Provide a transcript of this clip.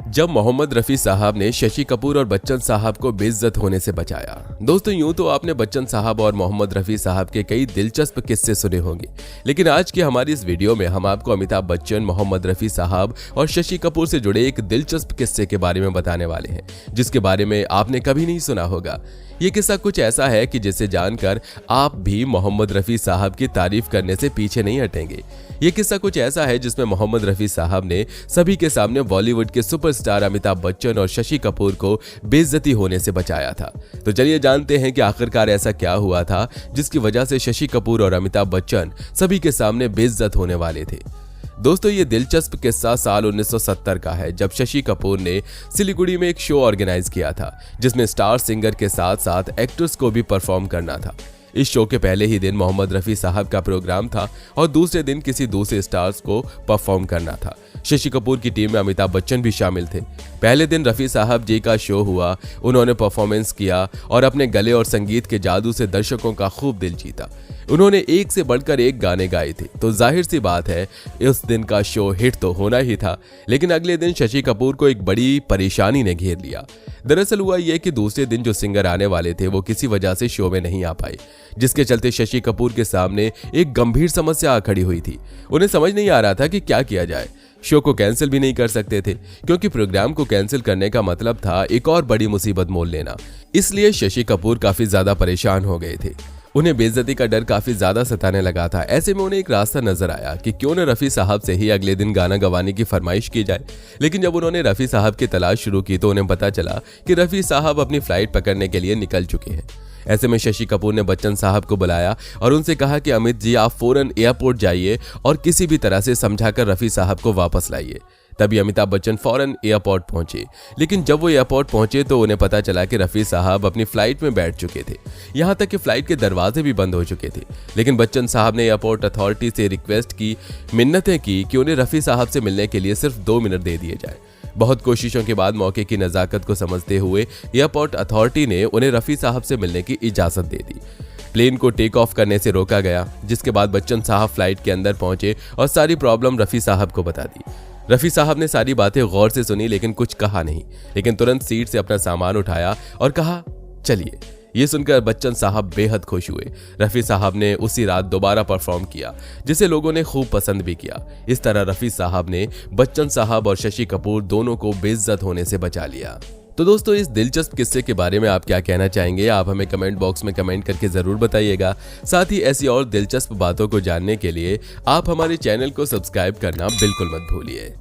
जब मोहम्मद रफी साहब ने शशि कपूर और बच्चन साहब को बेइज्जत होने से बचाया। दोस्तों, यूं तो आपने बच्चन साहब और मोहम्मद रफी साहब के कई दिलचस्प किस्से सुने होंगे, लेकिन आज की हमारी इस वीडियो में हम आपको अमिताभ बच्चन, मोहम्मद रफी साहब और शशि कपूर से जुड़े एक दिलचस्प किस्से के बारे में बताने वाले हैं, जिसके बारे में आपने कभी नहीं सुना होगा। ये किस्सा कुछ ऐसा है कि जिसे जानकर आप भी मोहम्मद रफी साहब की तारीफ करने से पीछे नहीं हटेंगे। ये किस्सा कुछ ऐसा है जिसमें मोहम्मद रफी साहब ने सभी के सामने बॉलीवुड के सुपरस्टार अमिताभ बच्चन और शशि कपूर को बेइज्जती होने से बचाया था। तो चलिए जानते हैं कि आखिरकार ऐसा क्या हुआ था जिसकी वजह से शशि कपूर और अमिताभ बच्चन सभी के सामने बेइज्जत होने वाले थे। दोस्तों, ये दिलचस्प किस्सा साल 1970 का है, जब शशि कपूर ने सिलीगुड़ी में एक शो ऑर्गेनाइज किया था जिसमें स्टार सिंगर के साथ साथ एक्टर्स को भी परफॉर्म करना था। इस शो के पहले ही दिन मोहम्मद रफी साहब का प्रोग्राम था और दूसरे दिन किसी दूसरे स्टार्स को परफॉर्म करना था। शशि कपूर की टीम में अमिताभ बच्चन भी शामिल थे। पहले दिन रफी साहब जी का शो हुआ, उन्होंने परफॉर्मेंस किया और अपने गले और संगीत के जादू से दर्शकों का खूब दिल जीता। उन्होंने एक से बढ़कर एक गाने गाए थे, तो जाहिर सी बात है उस दिन का शो हिट तो होना ही था। लेकिन अगले दिन शशि कपूर को एक बड़ी परेशानी ने घेर लिया। दरअसल हुआ यह कि दूसरे दिन जो सिंगर आने वाले थे वो किसी वजह से शो में नहीं आ पाए, जिसके चलते शशि कपूर के सामने एक गंभीर समस्या आ खड़ी हुई थी। उन्हें समझ नहीं आ रहा था कि क्या किया जाए। शो को कैंसिल भी नहीं कर सकते थे, क्योंकि प्रोग्राम को कैंसिल करने का मतलब था एक और बड़ी मुसीबत मोल लेना। इसलिए शशि कपूर काफी ज्यादा परेशान हो गए थे। उन्हें बेइज्जती का डर काफी ज्यादा सताने लगा था। ऐसे में उन्हें एक रास्ता नजर आया कि क्यों न रफी साहब से ही अगले दिन गाना गवाने की फरमाइश की जाए। लेकिन जब उन्होंने रफी साहब की तलाश शुरू की तो उन्हें पता चला कि रफी साहब अपनी फ्लाइट पकड़ने के लिए निकल चुके हैं। ऐसे में शशि कपूर ने बच्चन साहब को बुलाया और उनसे कहा कि अमित जी, आप फौरन एयरपोर्ट जाइए और किसी भी तरह से समझाकर रफी साहब को वापस लाइए। तभी अमिताभ बच्चन फौरन एयरपोर्ट पहुंचे। लेकिन जब वो एयरपोर्ट पहुंचे तो उन्हें पता चला कि रफी साहब अपनी फ्लाइट में बैठ चुके थे। यहां तक कि फ्लाइट के दरवाजे भी बंद हो चुके थे। लेकिन बच्चन साहब ने एयरपोर्ट अथॉरिटी से रिक्वेस्ट की, मिन्नतें की कि उन्हें रफी साहब से मिलने के लिए सिर्फ 2 मिनट दे दिए जाए। बहुत कोशिशों के बाद मौके की नजाकत को समझते हुए एयरपोर्ट अथॉरिटी ने उन्हें रफी साहब से मिलने की इजाजत दे दी। प्लेन को टेक ऑफ करने से रोका गया, जिसके बाद बच्चन साहब फ्लाइट के अंदर पहुंचे और सारी प्रॉब्लम रफी साहब को बता दी। रफी साहब ने सारी बातें गौर से सुनी, लेकिन कुछ कहा नहीं। लेकिन तुरंत सीट से अपना सामान उठाया और कहा, चलिए। ये सुनकर बच्चन साहब बेहद खुश हुए। रफी साहब ने उसी रात दोबारा परफॉर्म किया, जिसे लोगों ने खूब पसंद भी किया। इस तरह रफी साहब ने बच्चन साहब और शशि कपूर दोनों को बेइज्जत होने से बचा लिया। तो दोस्तों, इस दिलचस्प किस्से के बारे में आप क्या कहना चाहेंगे? आप हमें कमेंट बॉक्स में कमेंट करके जरूर बताइएगा। साथ ही ऐसी और दिलचस्प बातों को जानने के लिए आप हमारे चैनल को सब्सक्राइब करना बिल्कुल मत भूलिए।